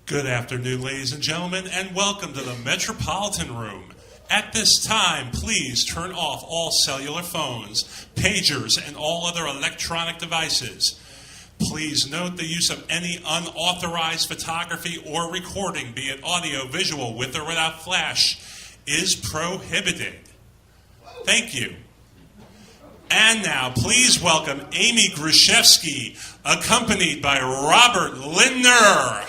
Good afternoon, ladies and gentlemen, and welcome to the Metropolitan Room. At this time, please turn off all cellular phones, pagers, and all other electronic devices. Please note the use of any unauthorized photography or recording, be it audio, visual, with or without flash, is prohibited. Thank you. And now, please welcome Amy Gruszewski, accompanied by Robert Lindner.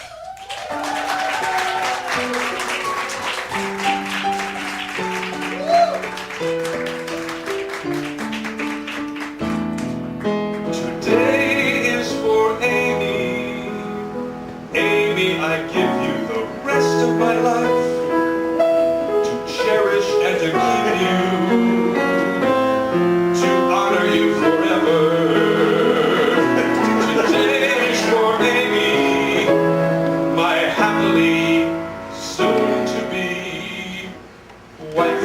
Today is for Amy. Amy, I give you the rest of my life to cherish and to keep you, to honor you forever. Today is for Amy, my happily soon-to-be wife.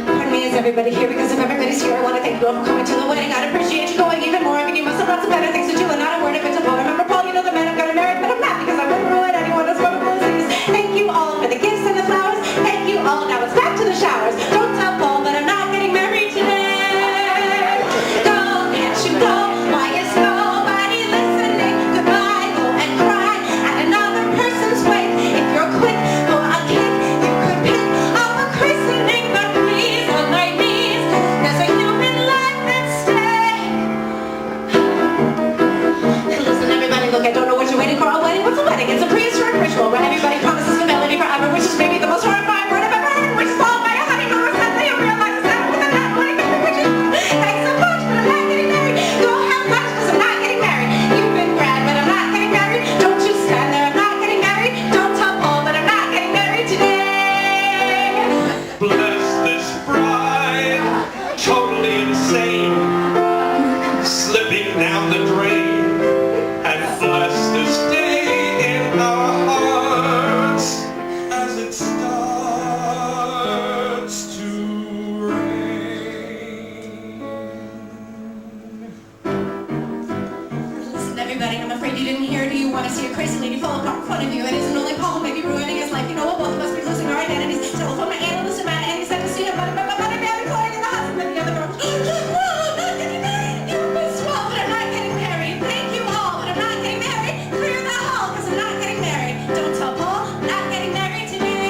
Pardon me, is everybody here? Because if everybody's here, I want to thank you all for coming to the wedding. I'd appreciate you going even more. I mean, you must have lots of better things to do and not a word of it to Paul. Remember, Paul, you know the man I'm going to marry, but I'm not because I wouldn't ruin anyone else wonderful things. Thank you all for the gifts and the flowers. Thank you all. Now it's back to the showers. Don't tell Paul that I'm not getting married today. Go, can't you go? Why is nobody listening? Goodbye, go and cry at another person's wake. If you're quick for a kick, you could pick up a christening, but please, on my knees, there's a human life at stake. Listen, everybody, look, I don't know what you're waiting for. A wedding? What's a wedding? It's a prehistoric ritual where everybody promises fidelity forever, which is maybe the most horrifying word I've ever heard, which is followed by a honeymoon assembly and realizes that with a not wanting to picture. Thanks so much, but I'm not getting married. Go have lunch, because I'm not getting married. You've been grand, but I'm not getting married. Don't you stand there, I'm not getting married. Don't tell Paul, but I'm not getting married today. Bless this bride, totally insane, slipping down the drain, and bless this day in our hearts as it starts to rain. Listen, everybody, I'm afraid you didn't hear. Do you want to see a crazy lady fall apart in front of you? It isn't only Paul who may be ruining his life. You know what? Both of us be losing our identities. Telephone my analyst, man, and he said to see him, but man, recording in the husband and the other girl. No, I'm not getting married. You've been swell, but I'm not getting married. Thank you all, but I'm not getting married. Clear the hall, because I'm not getting married. Don't tell Paul, not getting married today.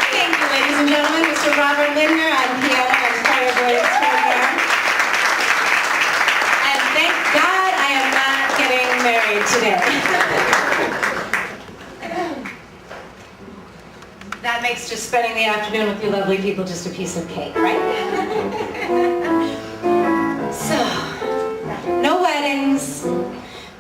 Thank you, ladies and gentlemen. Mr. Robert Lindner on piano and fireboard extraordinaire. And thank God I am not getting married today. That makes just spending the afternoon with you lovely people just a piece of cake, right? So, no weddings,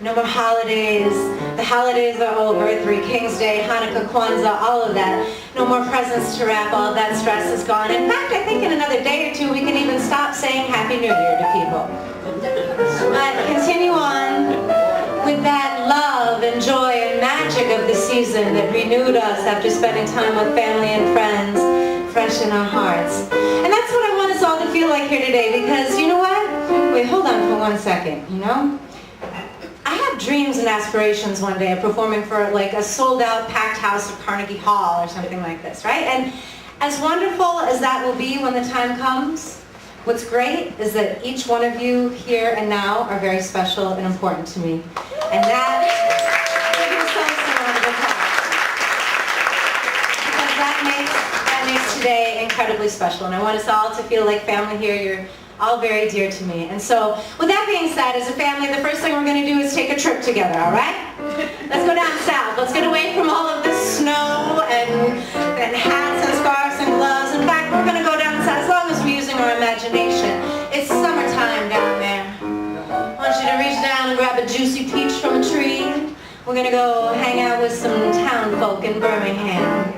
no more holidays. The holidays are over. Three Kings Day, Hanukkah, Kwanzaa, all of that. No more presents to wrap. All that stress is gone. In fact, I think in another day or two we can even stop saying Happy New Year to people. But continue on with that love and joy and magic of the season that renewed us after spending time with family and friends, fresh in our hearts. And that's what I want us all to feel like here today, because you know what? Wait, hold on for 1 second, you know? I have dreams and aspirations one day of performing for like a sold-out packed house at Carnegie Hall or something like this, right? And as wonderful as that will be when the time comes, what's great is that each one of you here and now are very special and important to me. And that, give yourselves a round of applause. Because that makes today incredibly special. And I want us all to feel like family here. You're all very dear to me. And so, with that being said, as a family, the first thing we're going to do is take a trip together, all right? Let's go down south. Let's get away from all of this snow and hats and scarves and gloves. In fact, we're going to go down south as long as we're using our imagination. It's summertime down there. I want you to reach down and grab a juicy peach from a tree. We're going to go hang out with some town folk in Birmingham.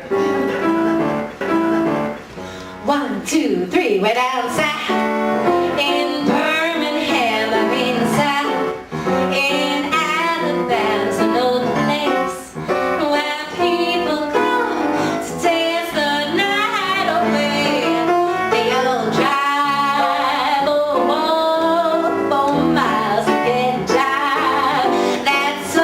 1, 2, 3, way down south. In Birmingham, I mean south. In Alabama's an old place where people go to dance the night away. They all drive, oh, 4 miles to get a job. That's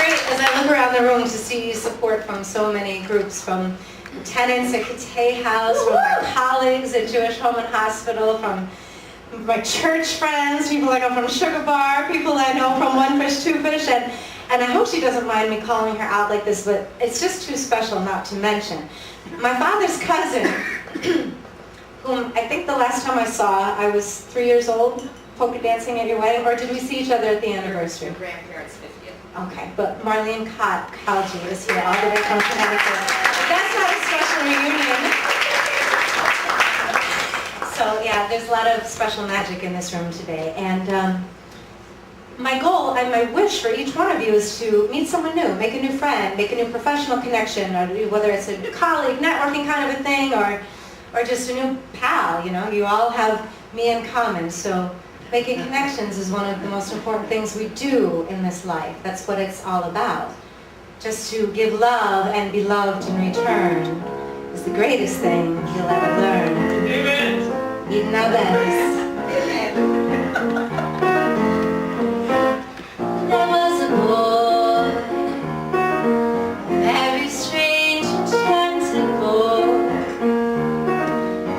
great as I look around the room to see support from so many groups, from tenants at Catay House, from my colleagues at Jewish Home and Hospital, from my church friends, people I know from Sugar Bar, people I know from One Fish, Two Fish, and I hope she doesn't mind me calling her out like this, but it's just too special not to mention. My father's cousin, whom I think the last time I saw, I was 3 years old, polka dancing at your wedding, or did we see each other at the anniversary? Your grandparents' 50th. Okay, but Marlene Kalji is here all the way from Connecticut. But that's not a special reunion. So yeah, there's a lot of special magic in this room today. And my goal and my wish for each one of you is to meet someone new, make a new friend, make a new professional connection, or whether it's a colleague, networking kind of a thing, or just a new pal, you know. You all have me in common, so making connections is one of the most important things we do in this life. That's what it's all about. Just to give love and be loved in return is the greatest thing you'll ever learn. Amen. Eating our best. There was a boy, a very strange and enchanted boy.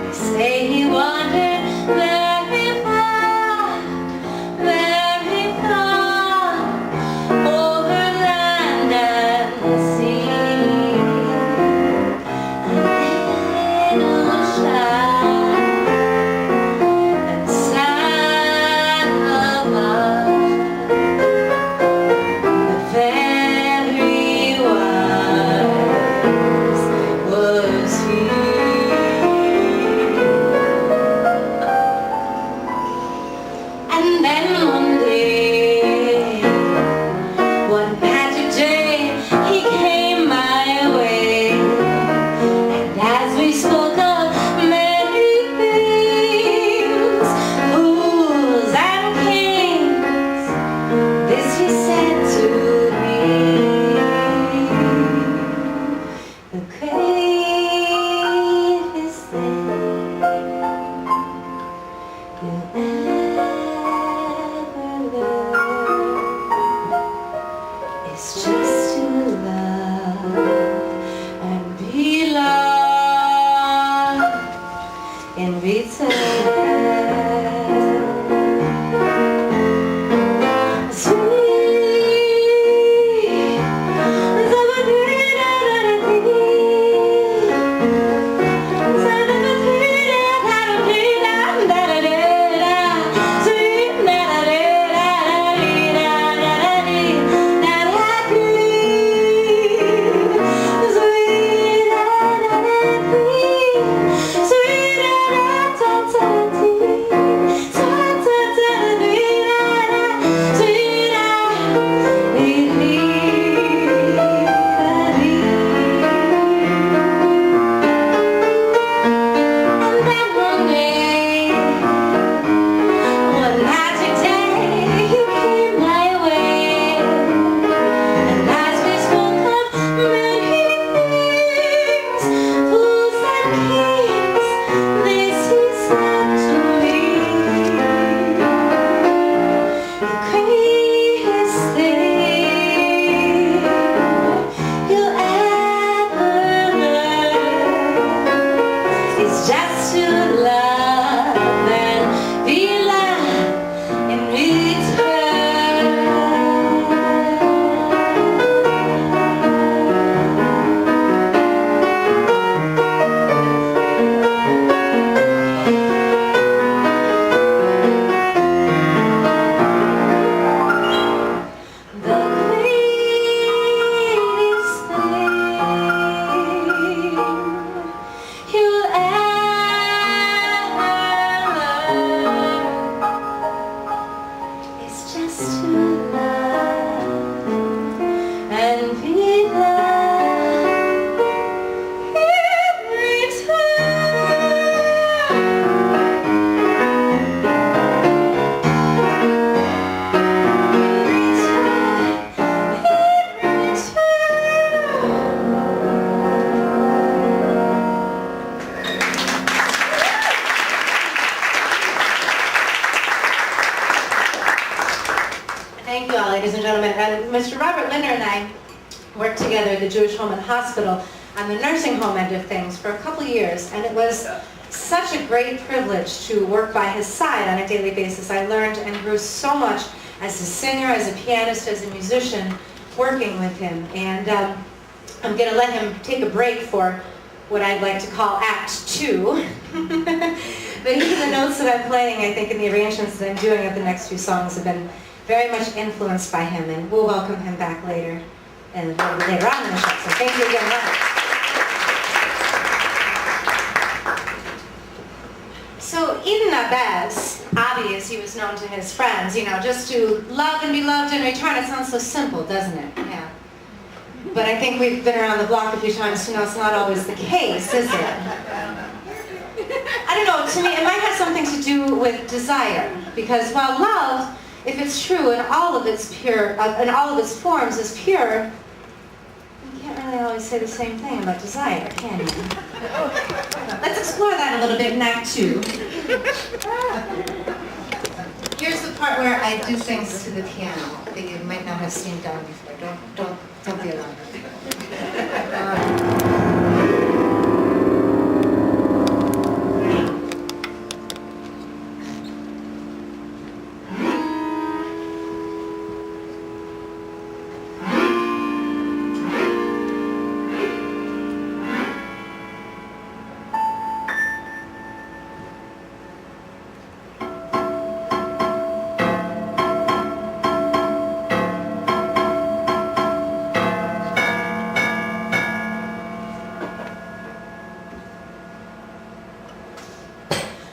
They say he wandered very far, over land and sea. A little shy and sad about the very wise was he. And then one day, one magic day, he came my way. And as we spoke of many things, fools and kings, this he said to me: the greatest thing you'll ever learn is just to love and be loved in return. Mr. Robert Linder and I worked together at the Jewish Home and Hospital on the nursing home end of things for a couple years, and it was such a great privilege to work by his side on a daily basis. I learned and grew so much as a singer, as a pianist, as a musician, working with him. And I'm going to let him take a break for what I'd like to call Act 2. But even the notes that I'm playing, I think, and the arrangements that I'm doing of the next few songs have been very much influenced by him, and we'll welcome him back later and later on in the show. So thank you again, Robert. So Eden Abbas, Abi as he was known to his friends, you know, just to love and be loved in return, it sounds so simple, doesn't it? Yeah. But I think we've been around the block a few times to know it's not always the case, is it? I don't know, to me it might have something to do with desire, because while love, if it's true and all of its pure, and all of its forms is pure, you can't really always say the same thing about desire, can you? Let's explore that a little bit in Act 2. Here's the part where I do things to the piano that you might not have seen done before. Don't be alarmed.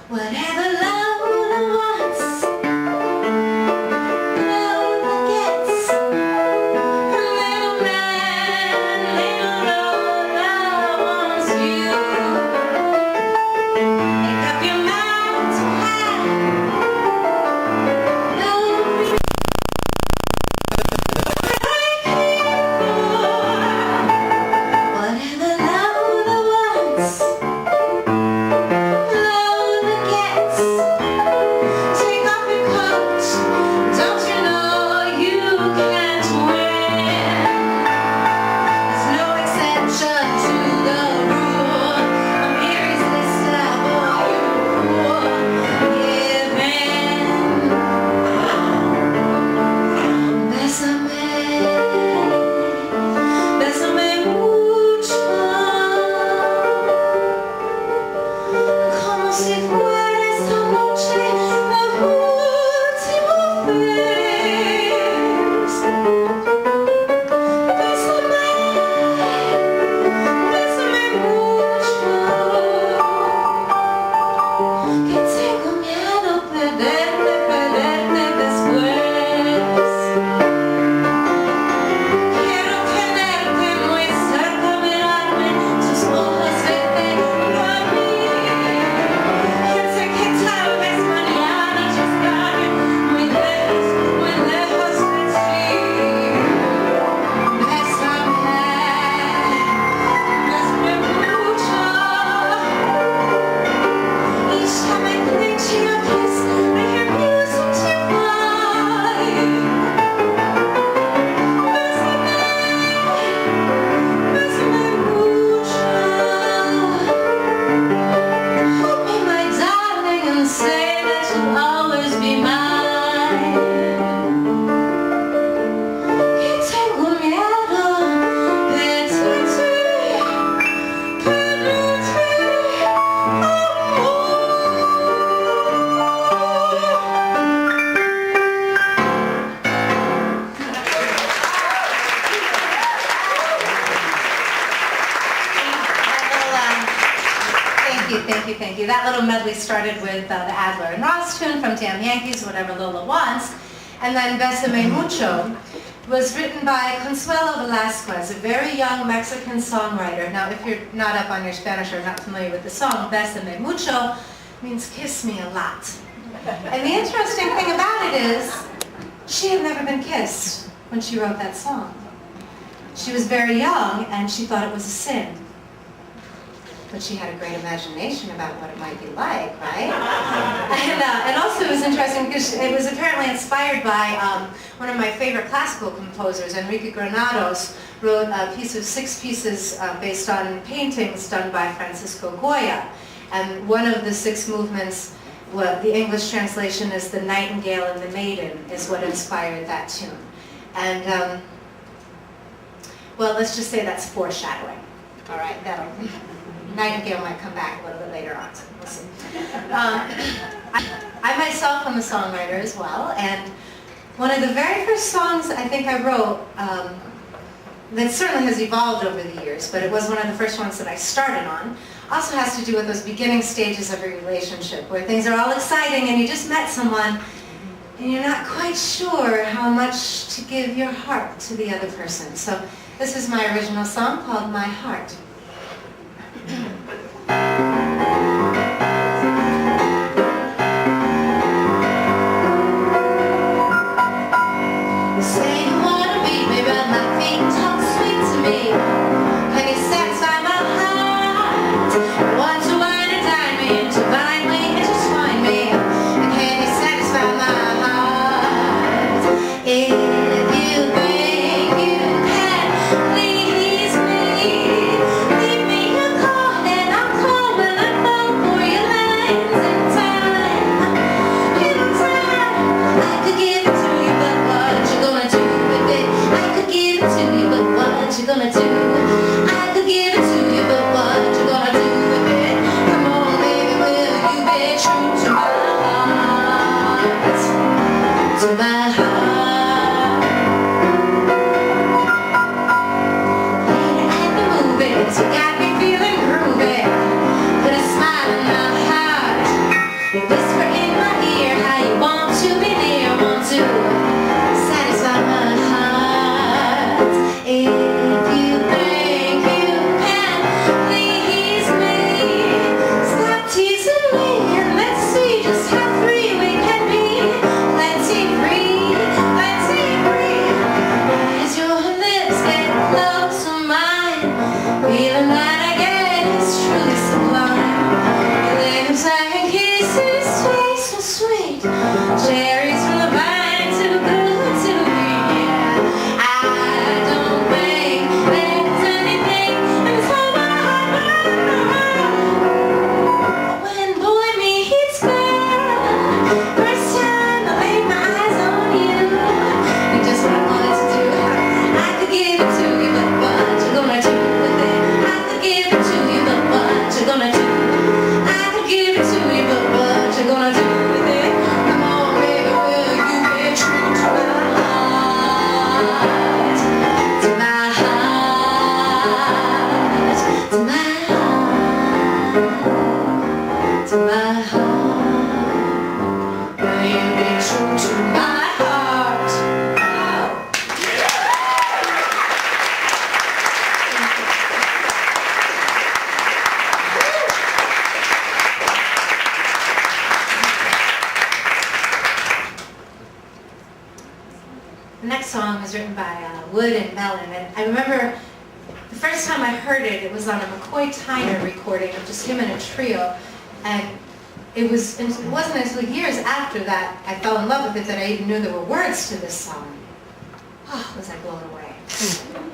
Whatever love wants, love gets. Little man, little Lord, love wants you. Make up your mind to have no whatever love wants. Take off your coat, don't you know you can't win? There's no exception to the rule. I'm irresistible, give in. Besame mucho, como si fuera esta noche la última vez. Bésame mucho, que tengo miedo perderte después. Quiero tenerte muy cerca, mirarme, tus ojos verte a mí. Sé que tal vez mañana yo estaré muy lejos de ti. Bésame mucho. Each time I cling to your kiss, I hear music divine. Bésame mucho. Hold me, my darling, and say that you'll always be mine. Que tengo miedo perderte, Thank you. That little medley started with the Adler and Ross tune from Damn Yankees, Whatever Lola Wants, and then Besame Mucho was written by Consuelo Velasquez, a very young Mexican songwriter. Now, if you're not up on your Spanish or not familiar with the song, Besame Mucho means kiss me a lot. And the interesting thing about it is, she had never been kissed when she wrote that song. She was very young and she thought it was a sin. but she had a great imagination about what it might be like, right? And also it was interesting because it was apparently inspired by one of my favorite classical composers, Enrique Granados, wrote a piece of 6 pieces based on paintings done by Francisco Goya. And one of the 6 movements, well, the English translation is The Nightingale and the Maiden, is what inspired that tune. And, well, let's just say that's foreshadowing. All right, Nightingale might come back a little bit later on, so we'll see. I myself am a songwriter as well, and one of the very first songs I think I wrote, that certainly has evolved over the years, but it was one of the first ones that I started on, also has to do with those beginning stages of a relationship where things are all exciting and you just met someone and you're not quite sure how much to give your heart to the other person. So this is my original song called My Heart. You say you want to beat me, but my feet talk sweet to me. Can you satisfy my heart? You want to wine and dine me, and to bind me, and to twine me. And can you satisfy my heart? If you think you can please me, leave me a card and I'll call when I fall for your hands in time. In time, I could give it to you, but what you gonna do with it? I could give it to you, but what you gonna do? I could give it to you, but what you gonna do with it? Come on, baby, will you be true to my heart? To my heart. Later at the movies, you got me feeling groovy. Put a smile in my heart. You whisper in my ear how you want to be near, want to satisfy my heart. If you think you can please me, stop teasing me and let's see just how free we can be. Plenty free, plenty free. As your lips get close to mine, feeling that I get is truly sublime. Your lips and kisses taste so sweet, cherries from the vine too good to me. Yeah, I don't think there's anything in this whole world when boy meets girl. First time I laid my eyes on you, you're just what I wanted to do. I could give it to you, but what you gonna do with it? I could give it to you, but what you gonna do? I could give it to you, but what you gonna do with it? Come on, baby, will you be true to my heart? To my heart, to my heart, to my heart. Will you be true to my heart? The next song was written by Wood and Mellon, and I remember the first time I heard it, it was on a McCoy Tyner recording of just him and a trio, and it wasn't until years after that I fell in love with it that I even knew there were words to this song. Oh, was I blown away.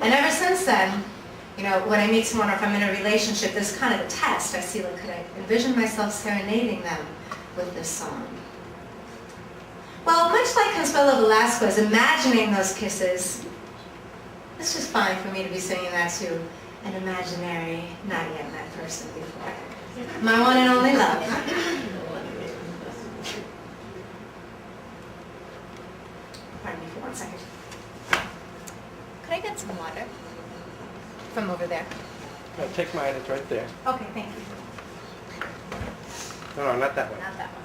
And ever since then, you know, when I meet someone or if I'm in a relationship, this is kind of a test. I see, like, could I envision myself serenading them with this song? Well, much like Consuelo Velasquez, imagining those kisses, it's just fine for me to be singing that to an imaginary, not yet met person before. My one and only love. Pardon me for 1 second. Could I get some water? From over there. No, take mine, it's right there. Okay, thank you. No, not that one. Not that one.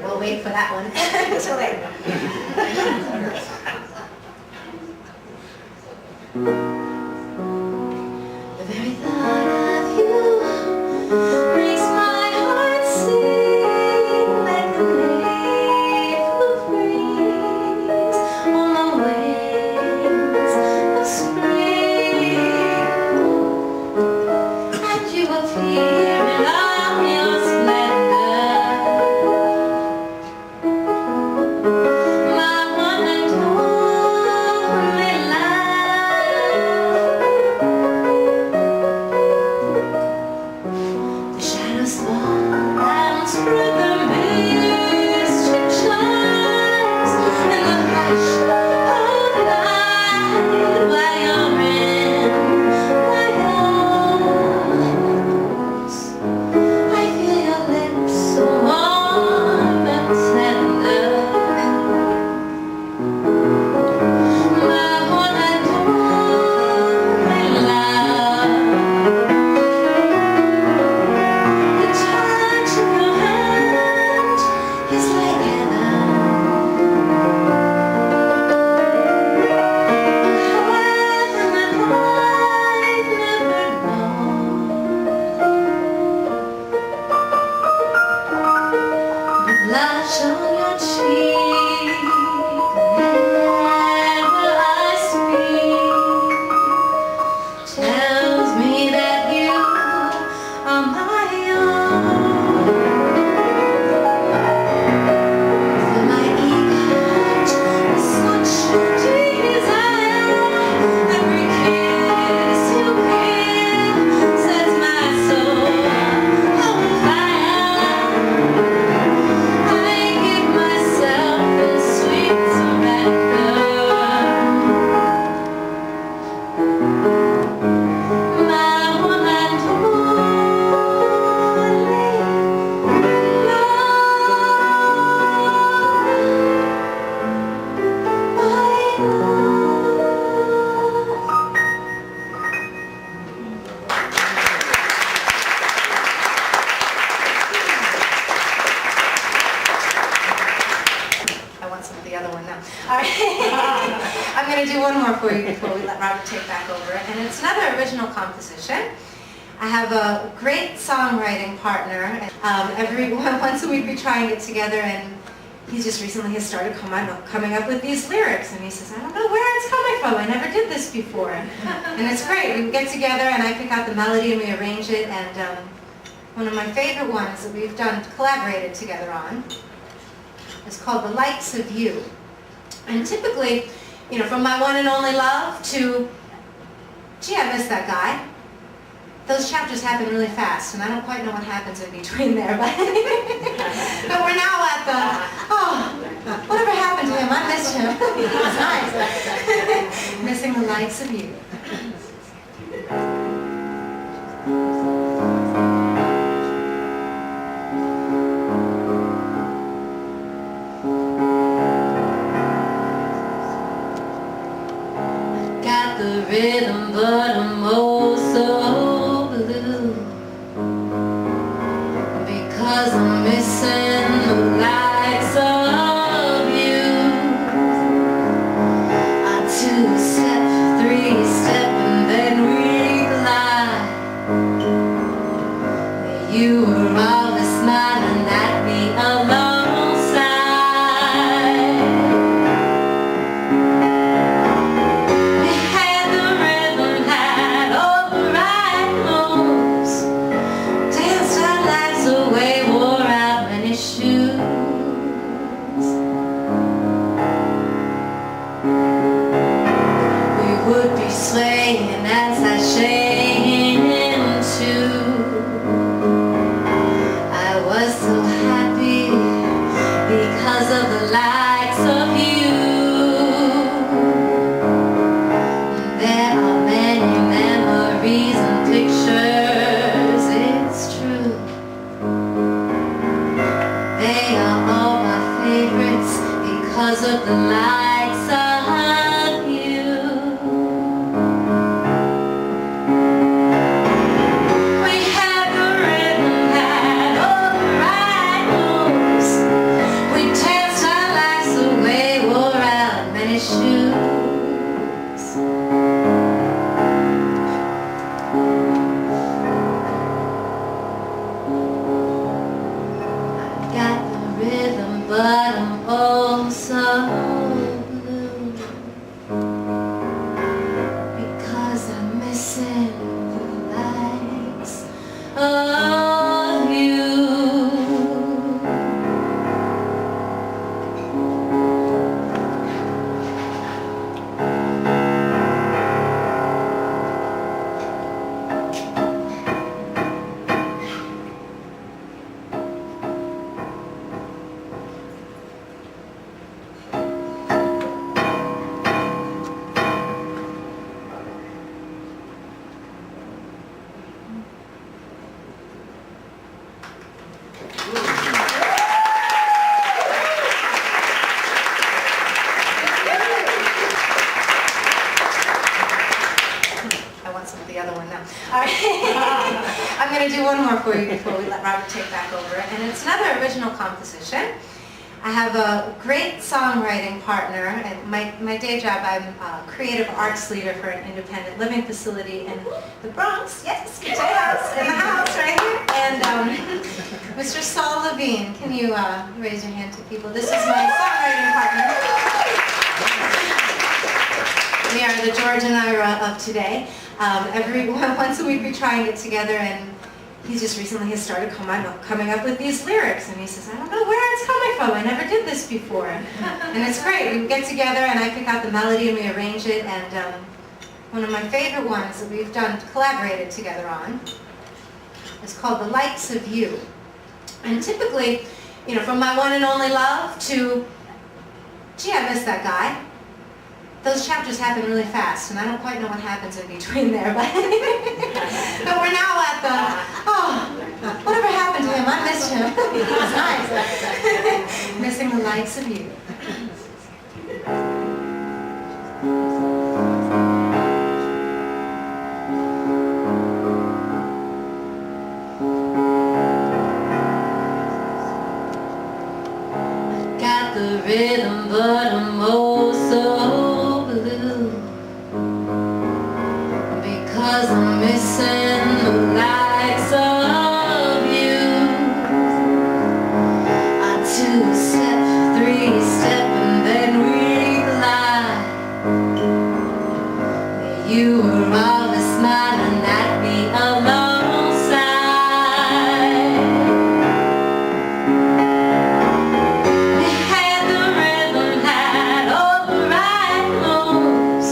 We'll wait for that one until later. The very thought of you makes my heart sing like the April breeze. touch on your cheek, whenever I speak, tells me that you are my own. For my ego is such a desire, every kiss you give sets my soul on fire. I give myself a sweet surrender. My one and only I want some of the other one now. All right. I'm going to do one more for you before we let Robert take back over. And it's another original composition. I have a great songwriting partner. Once a week we try and get together, and he just recently has started coming up with these lyrics. And he says, I don't know where it's coming from. I never did this before. And it's great. We get together and I pick out the melody and we arrange it. And one of my favorite ones that we've collaborated together on is called The Likes of You. And typically, from my one and only love to, gee, I miss that guy. Those chapters happen really fast, and I don't quite know what happens in between there, but we're now at the, whatever happened to him, I missed him. It's nice. Missing the likes of you. Got the rhythm, but I'm oh so blue, because I'm missing the likes of you. I two-step, three-step, and then recline. You were always smiling at me alongside. We had the rhythm, had all the right moves, danced our lives away, wore out many shoes. We would be swaying as I shake into. I was so happy because of the likes of you. There are many memories and pictures, it's true. They are all my favorites because of the likes of you. We had the rhythm, had all the right moves. We danced our lives away, wore out many shoes. Got the rhythm, but I'm oh so blue, because I'm missing the likes of you. I want some of the other one now. All right. I'm going to do one more for you before we let Robert take back over. And it's another original composition. I have a great songwriting partner. And my day job, I'm a creative arts leader for an independent living facility in the Bronx. Yes, J House, in the house right here. And Mr. Saul Levine, can you raise your hand to people? This is my songwriting partner. We are the George and Ira of today. Once a week we try and get together, and he just recently has started coming up with these lyrics, and he says, I don't know where it's coming from, I never did this before. And it's great, we get together and I pick out the melody and we arrange it, and one of my favorite ones that we've collaborated together on is called The Likes of You. And typically, from my one and only love to, gee, I miss that guy. Those chapters happen really fast, and I don't quite know what happens in between there, but we're now at the, whatever happened to him, I missed him. He was nice. Missing the likes of you. I got the rhythm, but I'm oh so blue, because I'm missing the likes of you. I 2-step, 3-step, and then we glide. You were always smiling at me alongside. We had the rhythm, had all the right moves,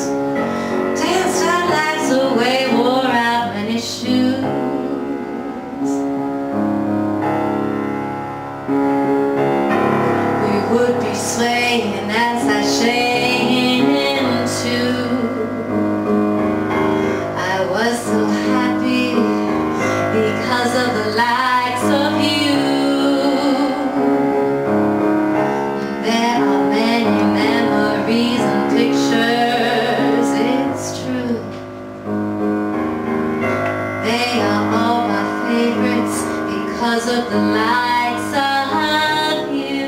danced our lives away, wore out many shoes. We would be swaying as I shaying too. I was so happy because of the likes of you. There are many memories and pictures, it's true. They are all my favorites because of the likes of you.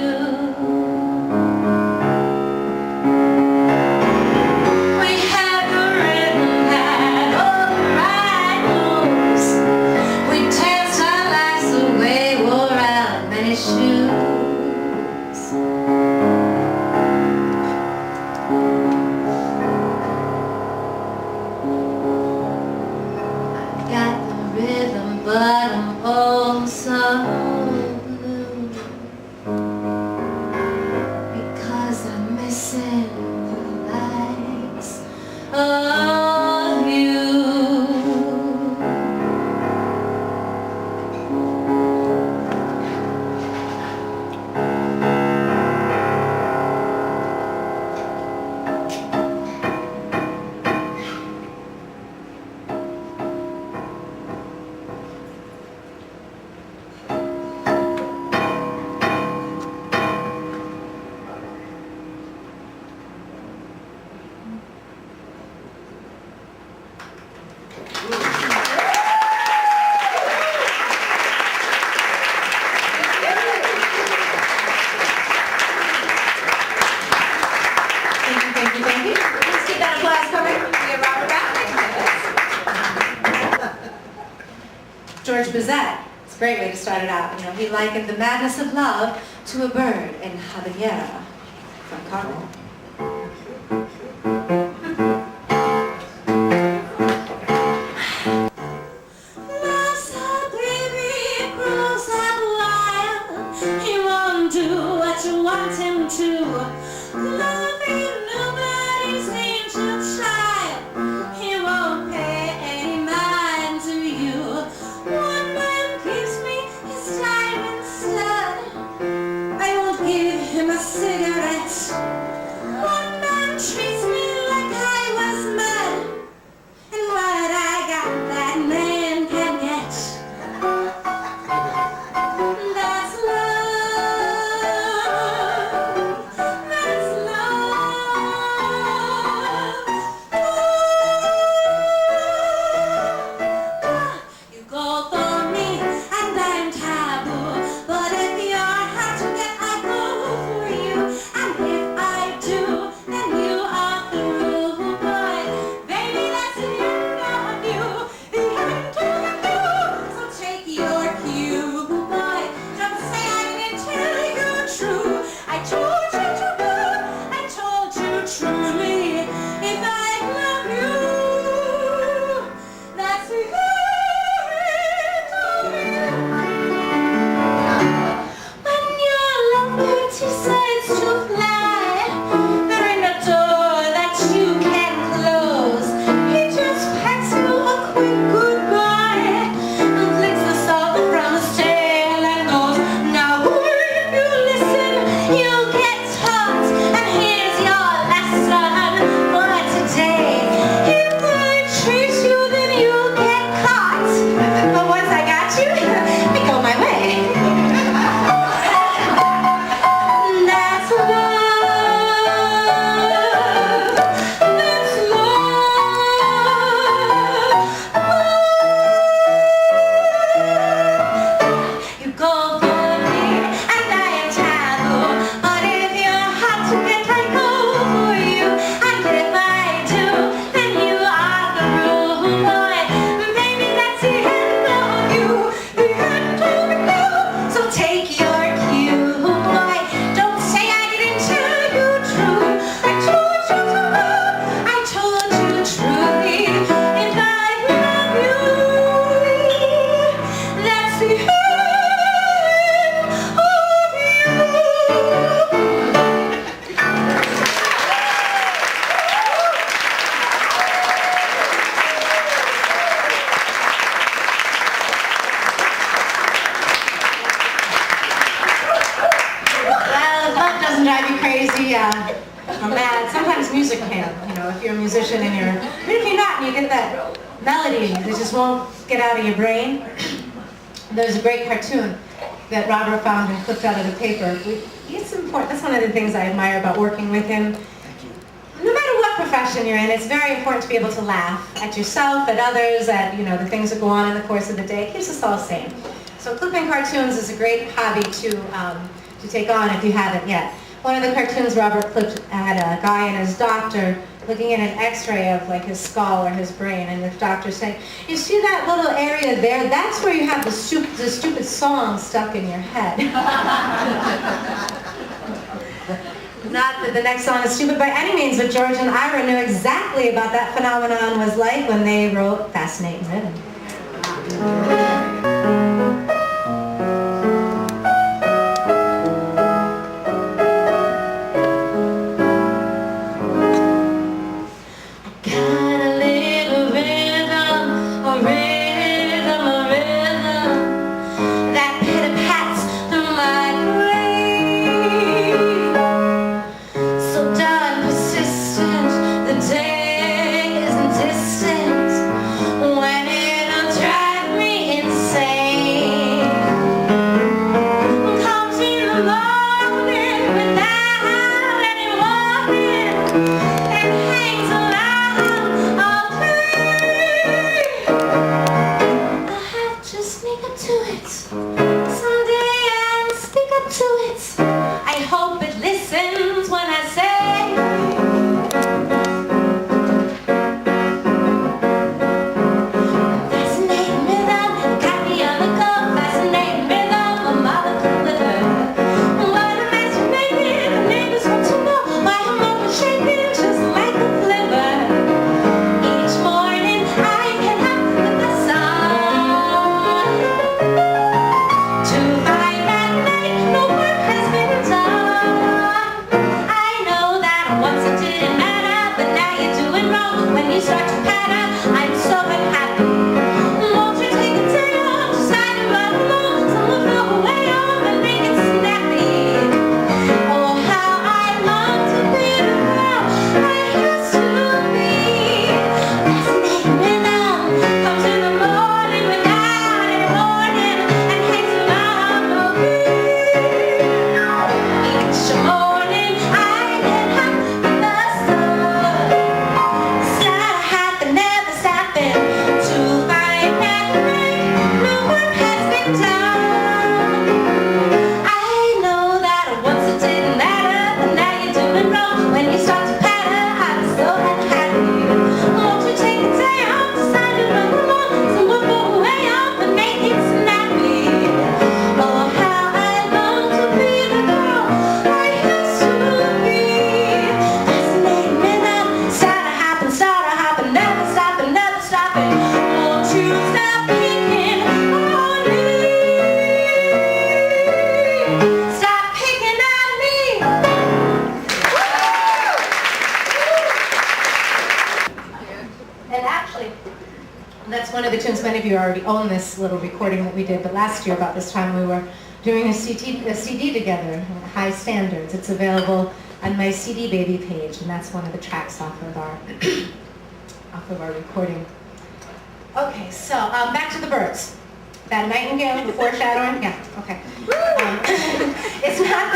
We had the rhythm, had all the right moves. We danced our lives away, wore out many shoes. I got the rhythm, but I'm oh so blue, because I'm missing the likes of you. Thank you. Let's keep that applause coming. We have Robert back. George Bizet. It's a great way to start it out. He likened the madness of love to a bird in Habanera from Carmen. Love's a baby, it grows up wild. He won't do what you want him to. Love ain't nobody's angel child. He won't pay any mind to you. One man gives me his time and stud. I won't give him a cigarette. One man treats me like I was mud. And what I got, that man can get. That's love. That's love. You go for me and I'm taboo, but if your heart to get, I go doesn't drive you crazy or mad. Sometimes music can, if you're a musician and even if you're not and you get that melody that just won't get out of your brain. There's a great cartoon that Robert found and clipped out of the paper. It's important. That's one of the things I admire about working with him. No matter what profession you're in, it's very important to be able to laugh at yourself, at others, at the things that go on in the course of the day. It keeps us all sane. So clipping cartoons is a great hobby to take on if you haven't yet. One of the cartoons Robert clipped had a guy and his doctor looking at an x-ray of like his skull or his brain, and the doctor saying, you see that little area there? That's where you have the stupid song stuck in your head. Not that the next song is stupid by any means, but George and Ira knew exactly about that phenomenon was like when they wrote Fascinating Rhythm. You already own this little recording that we did, but last year about this time we were doing a CD together, High Standards. It's available on my CD Baby page, and that's one of the tracks off of our recording. Okay, so back to the birds. That nightingale, the foreshadowing? Yeah, okay. It's not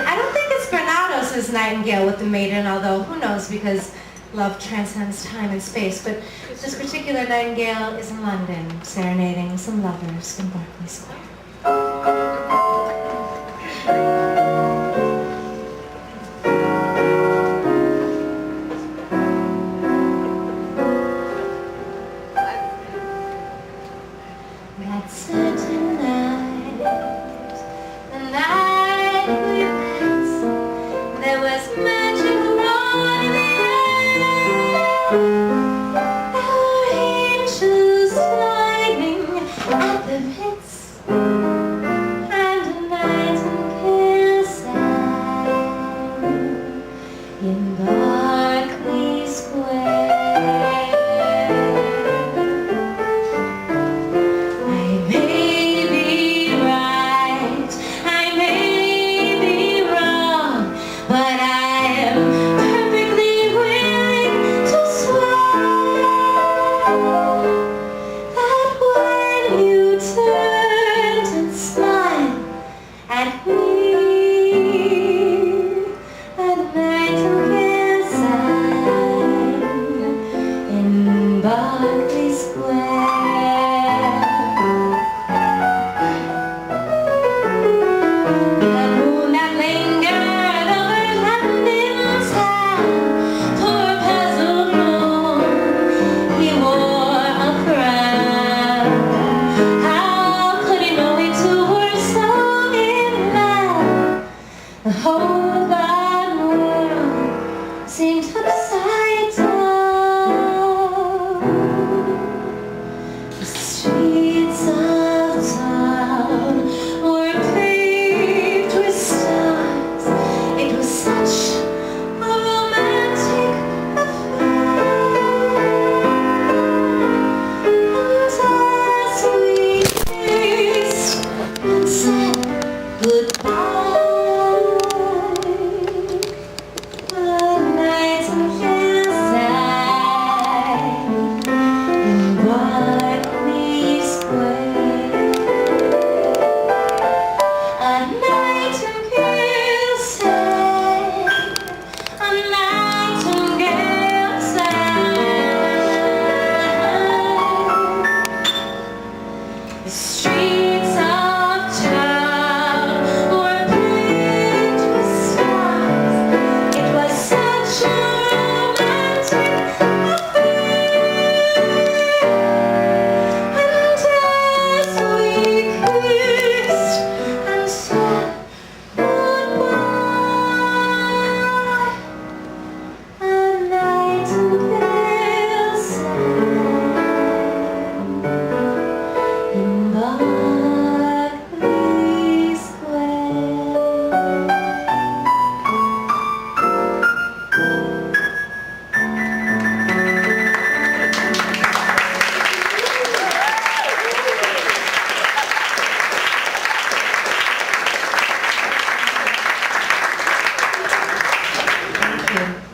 I don't think it's Granados' nightingale with the maiden, although who knows, because love transcends time and space, but this particular nightingale is in London, serenading some lovers in Berkeley Square. That certain night, the night we met, there was magic wrong in the air. There were angels flying at the pits.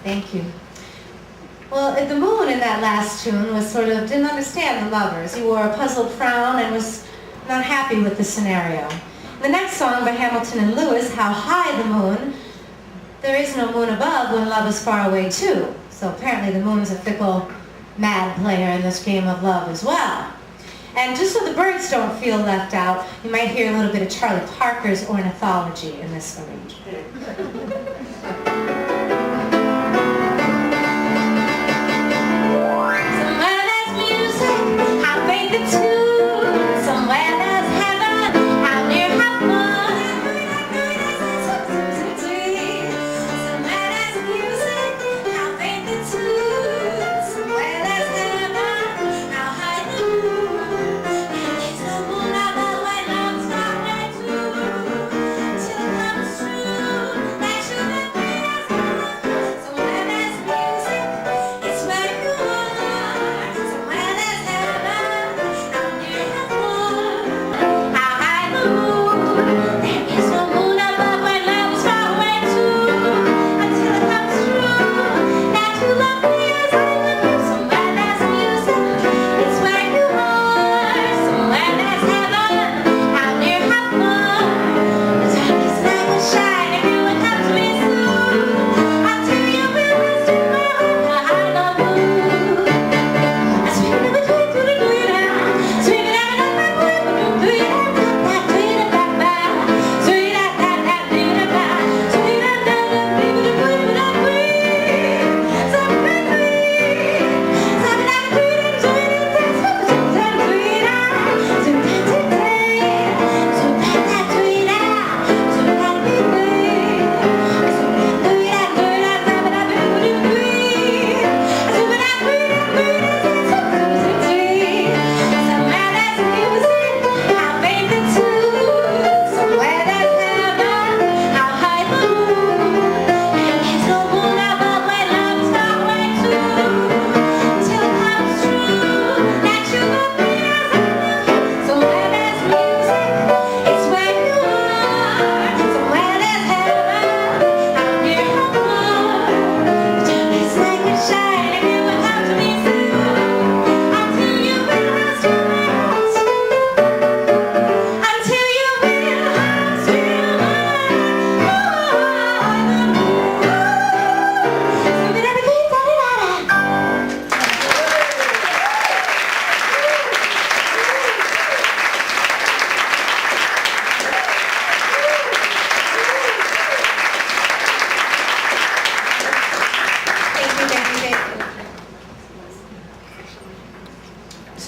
Thank you. Well, the moon in that last tune was sort of, didn't understand the lovers. He wore a puzzled frown and was not happy with the scenario. The next song by Hamilton and Lewis, How High the Moon, there is no moon above when love is far away too. So apparently the moon's a fickle, mad player in this game of love as well. And just so the birds don't feel left out, you might hear a little bit of Charlie Parker's ornithology in this arrangement.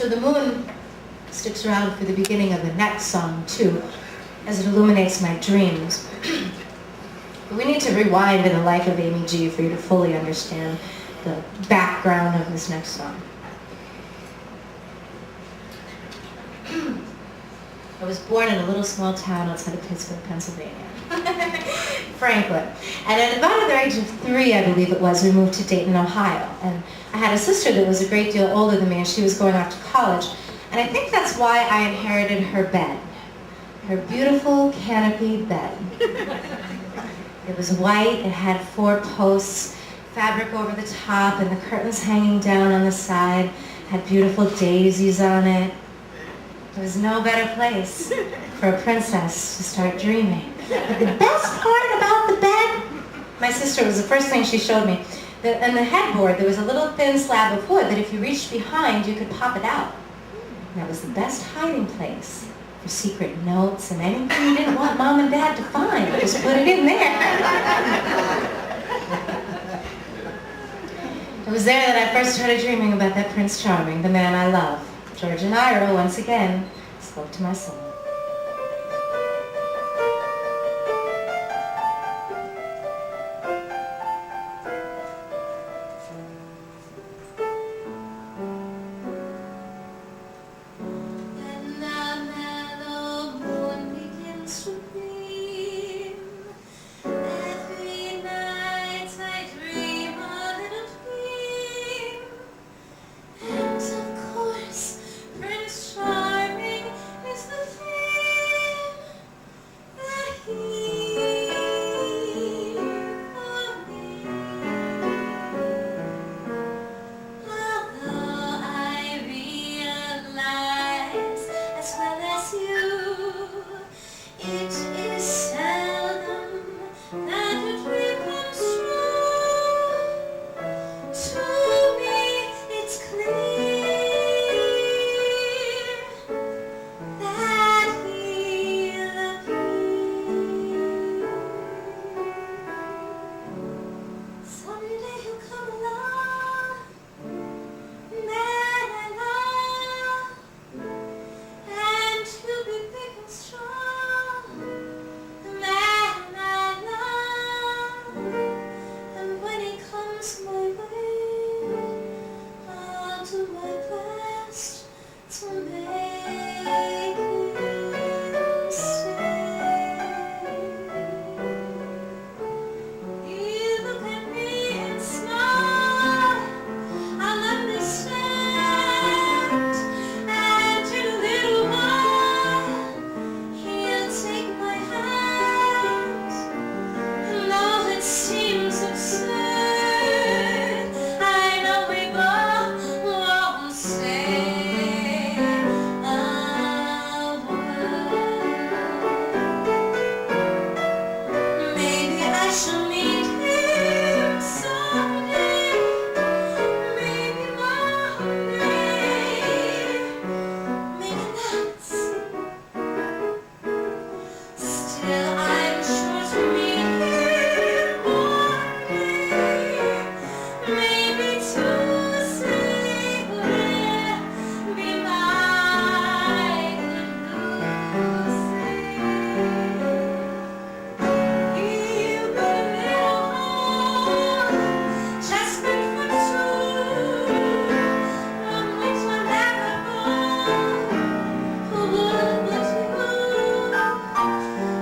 So the moon sticks around for the beginning of the next song too, as it illuminates my dreams. But we need to rewind in the life of Amy G for you to fully understand the background of this next song. I was born in a little small town outside of Pittsburgh, Pennsylvania. Franklin. And at about the age of 3, I believe it was, we moved to Dayton, Ohio. And I had a sister that was a great deal older than me, and she was going off to college. And I think that's why I inherited her bed. her beautiful canopy bed. It was white, it had 4 posts, fabric over the top, and the curtains hanging down on the side, had beautiful daisies on it. There was no better place for a princess to start dreaming. But the best part about the bed, my sister, was the first thing she showed me. On the headboard, there was a little thin slab of wood that if you reached behind, you could pop it out. And that was the best hiding place for secret notes and anything you didn't want Mom and Dad to find. Just put it in there. It was there that I first started dreaming about that Prince Charming, the man I love. George and Ira, once again, spoke to my soul.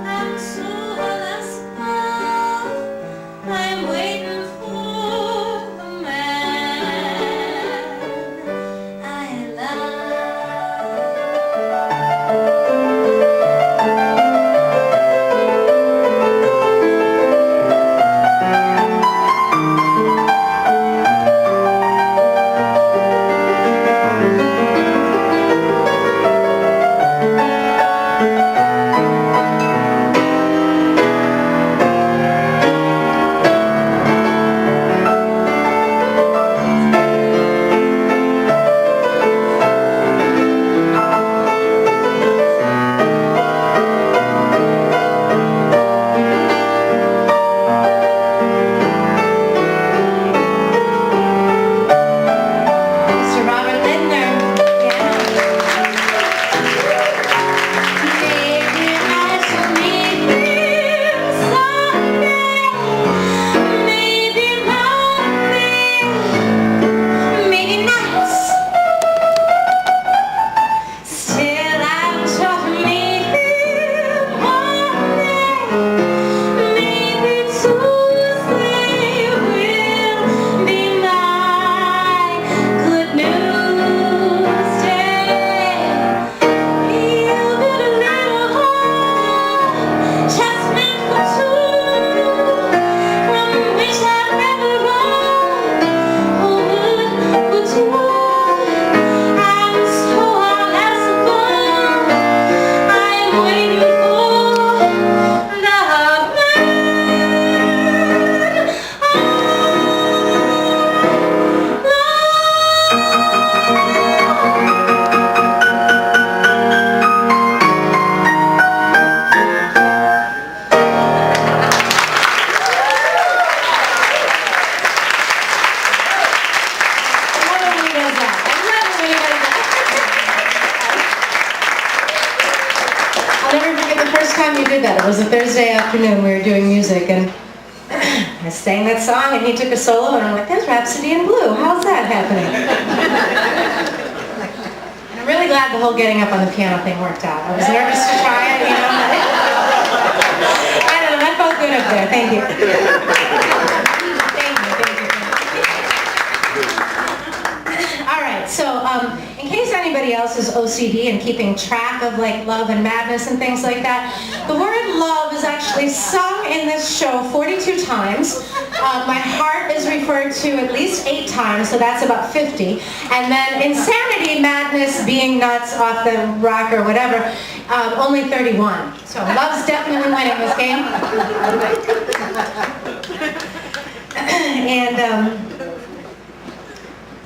I'm so did that. It was a Thursday afternoon. We were doing music, and I sang that song, and he took a solo, and I'm like, "There's Rhapsody in Blue. How's that happening?" And I'm really glad the whole getting up on the piano thing worked out. I was nervous to try it, you know. I don't know. That felt good up there. Thank you. Thank you. All right. So, in case anybody else is OCD and keeping track of like love and madness and things like that, the word love is actually sung in this show 42 times. My heart is referred to at least 8 times, so that's about 50. And then insanity, madness, being nuts, off the rock or whatever, only 31. So love's definitely winning this game. And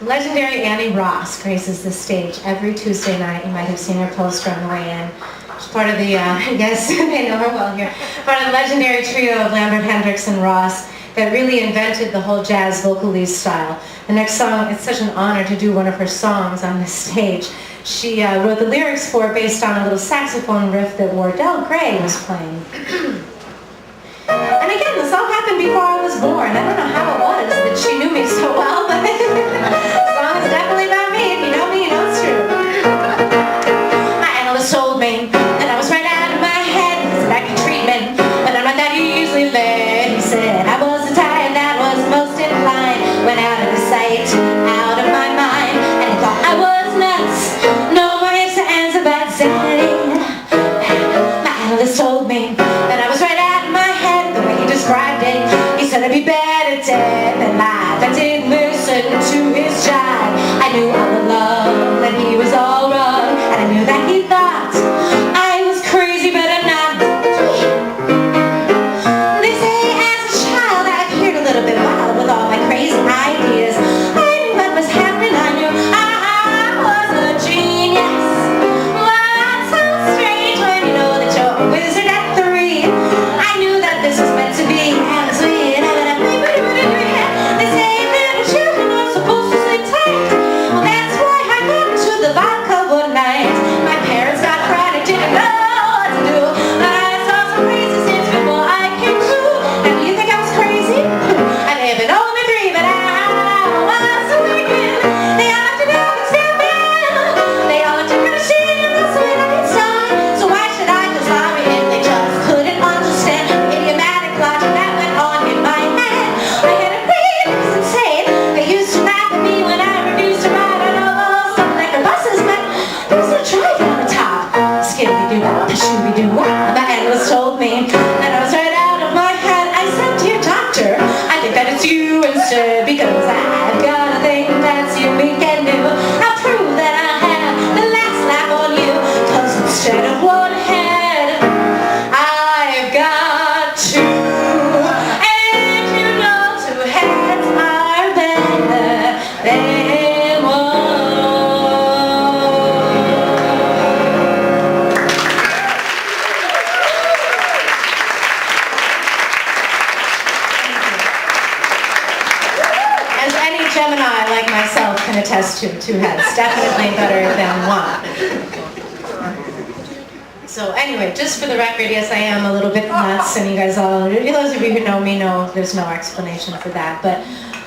legendary Annie Ross graces the stage every Tuesday night. You might have seen her poster on the way in. She's part of the, yes, they know her well here, part of the legendary trio of Lambert, Hendricks, and Ross that really invented the whole jazz vocalese style. The next song, it's such an honor to do one of her songs on this stage. She wrote the lyrics for based on a little saxophone riff that Wardell Gray was playing. And again, this all happened before I was born. I don't know how it was that she knew me so well, but the song is definitely about me. If you know me, you know it's true. My analyst told me that I was right out of my head. It's back to treatment, but I'm not that easily led. He said I was the type that was most inclined, went out of his sight, out of my mind, and he thought I was nuts. No more ifs or ands about sanity. My analyst told me that I was right out of my head. The way he described it, he said I'd be better dead than alive. I didn't listen to his jive. I knew all along that he was all wrong, and I knew that he thought I was crazy, but I'm not. They say as a child I appeared a little bit wild with all my crazy ideas. I knew what was happening. I knew I was a genius. Well, that sounds strange when you know that you're a wizard at 3. I knew that this was meant to be, and sweet. They say little children are supposed to sleep tight. Well, that's why I got to the vodka one night. My parents got fried and didn't know what to do. But I saw some crazy scenes before I came to. Now, do you think I was crazy? I may have been only 3, but I was awakened. They all have to know it's their man. They all have to kind of shit, and that's the way that it's done. So why should I just lie if they just couldn't understand the idiomatic logic that went on in my head? I had a brain that was insane. They used to laugh at me when I refused to ride on all some liquor buses, but there was no driving on the top. Skibbity-doo, shooby-doo. My analyst told me that I was right out of my head. I said, dear doctor, I think that it's you instead, because I've got a thing that's unique and new. I'll prove that I have the last laugh on you, 'cause instead of one head, I've got 2. And you know 2 heads are better than 1. As any Gemini like myself can attest to, 2 heads definitely better than 1. So anyway, just for the record, yes, I am a little bit nuts, and you guys all, those of you who know me know there's no explanation for that. But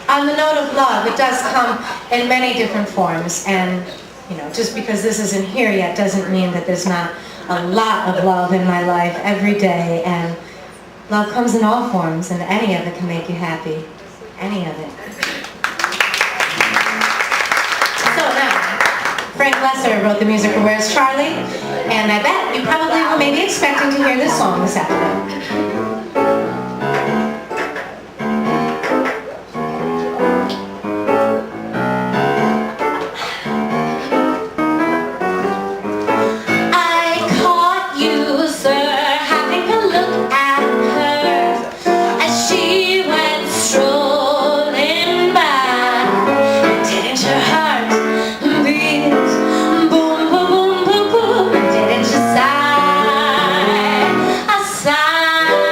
on the note of love, it does come in many different forms, and you know, just because this isn't here yet doesn't mean that there's not a lot of love in my life every day, and love comes in all forms, and any of it can make you happy. Any of it. So now, Frank Lesser wrote the music for Where's Charlie? And I bet you probably were maybe expecting to hear this song this afternoon. Sigh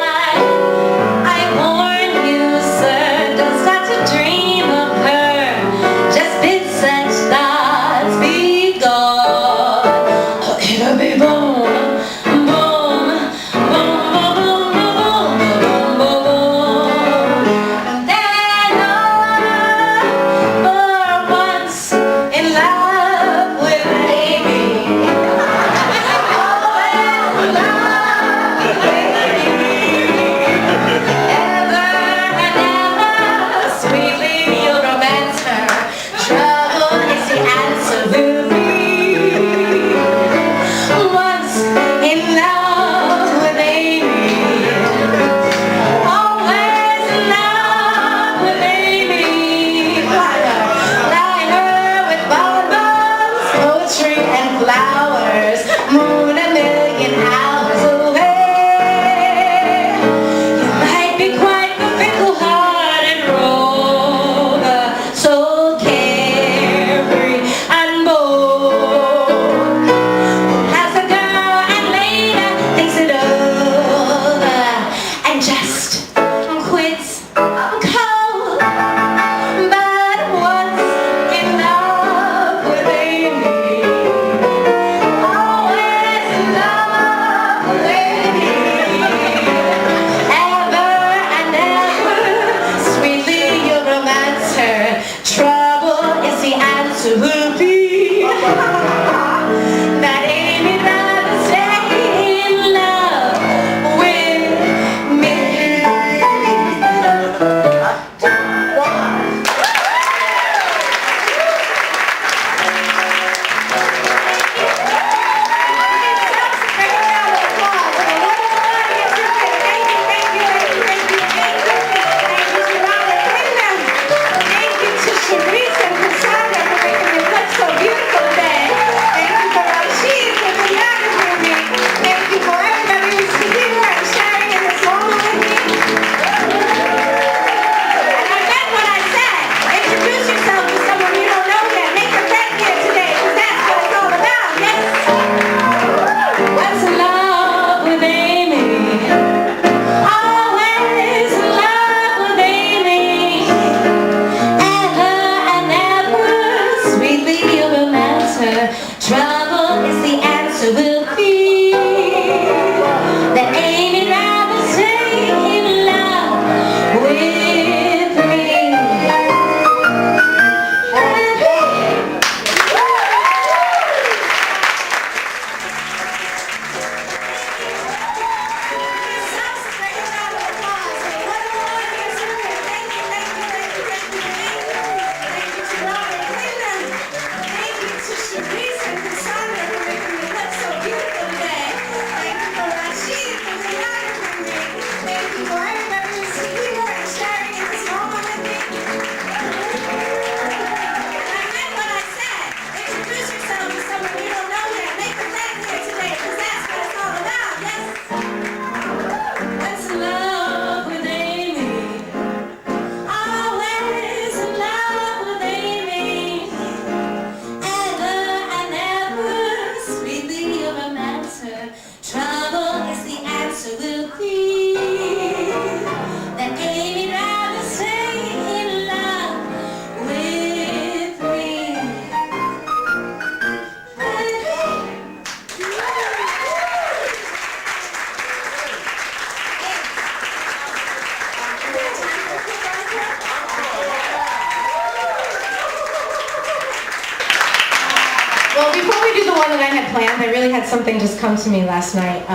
song that I had planned. I really had something just come to me last night.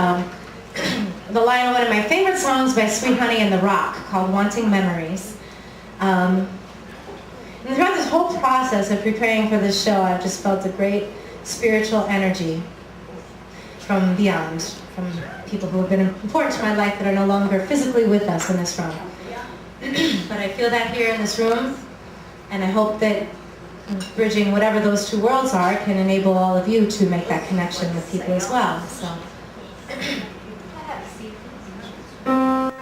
The line of one of my favorite songs by Sweet Honey and the Rock called Wanting Memories. And throughout this whole process of preparing for this show, I've just felt a great spiritual energy from beyond, from people who have been important to my life that are no longer physically with us in this room. But I feel that here in this room, and I hope that bridging whatever those two worlds are can enable all of you to make that connection with people as well. So. I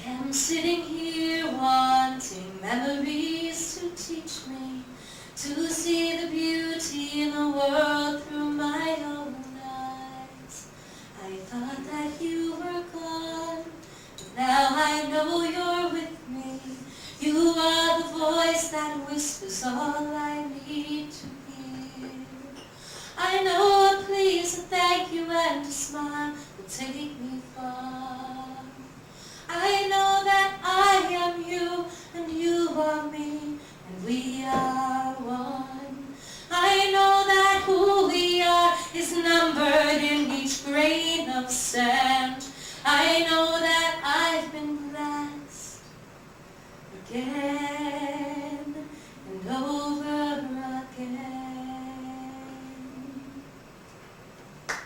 am sitting here wanting memories to teach me to see the beauty in the world through my own eyes. I thought that you were gone, but now I know you're with me. You are the voice that whispers all I need to hear. I know a please, a thank you, and a smile will take me far. I know that I am you, and you are me, and we are one. I know that who we are is numbered in each grain of sand. I know that I've been blessed again and over again.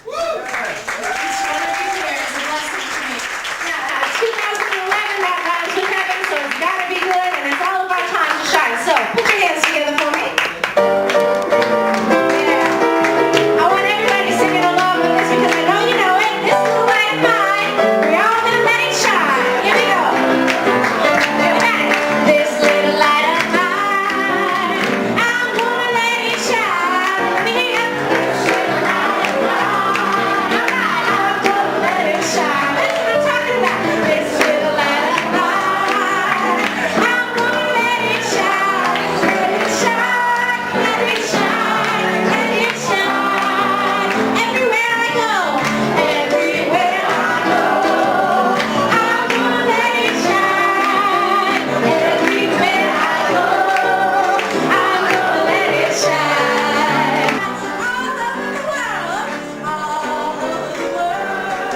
Each one of you here is a blessing to me. Yeah, 2011 that rhymes with heaven, so it's gotta be good, and it's all of our time to shine. So, put your hands together for me. Yeah. I want everybody singing along with this because I know you know it. This is the light of mine. We're all gonna let it shine. Here we go. This little light of mine, I'm gonna let it shine. Let me hear you. This little light of mine, I'm gonna let it shine. That's what I'm talking about. This little light of mine, I'm gonna let it shine. Let it shine, let it shine, let it shine. Everywhere I go, everywhere I go, I'm gonna let it shine. Everywhere I go, I'm gonna let it shine. All over the world, all over the world,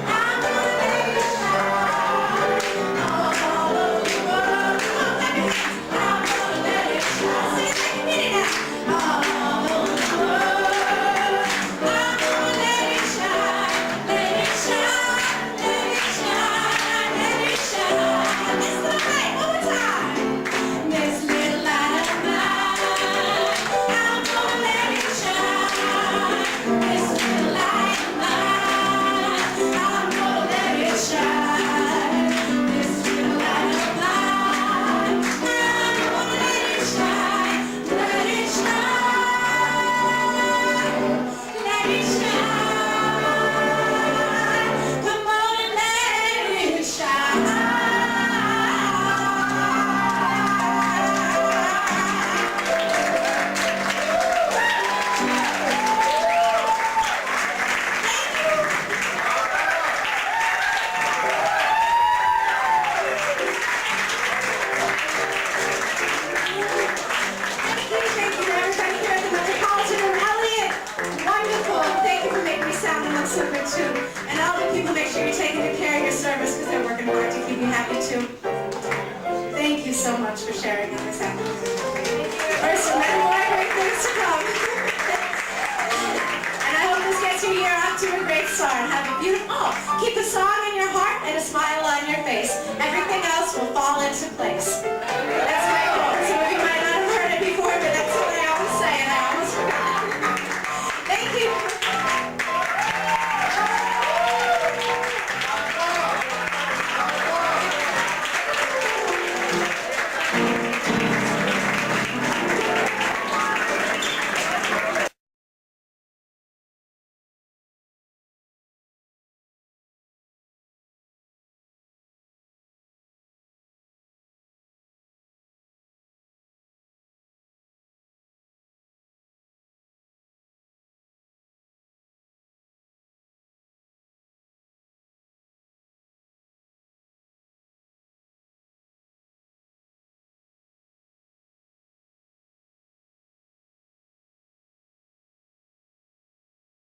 I'm gonna let it shine. All over the world, come on, let me see. I'm gonna let it shine. Sing it like you mean it now. All over the world, I'm gonna let it shine. Let it shine, let it shine, let it shine. This little light, one more time. This little light of mine, I'm gonna let it shine. This little light of mine, I'm gonna let it shine. This little light of mine, I'm gonna let it shine. Let it shine. Let it shine. Come on and let it shine. Thank you, everybody here at the Metropolitan Room. Elliot, wonderful. Thank you for making me sound and look so good too. And all the people, make sure you're taking good care of your service because they're working hard to keep you happy too. Thank you so much for sharing on this afternoon. There's so many more great things to come. And I hope this gets your year off to a great start. Have a beautiful, keep a song in your heart and a smile on your face. Everything else will fall into place.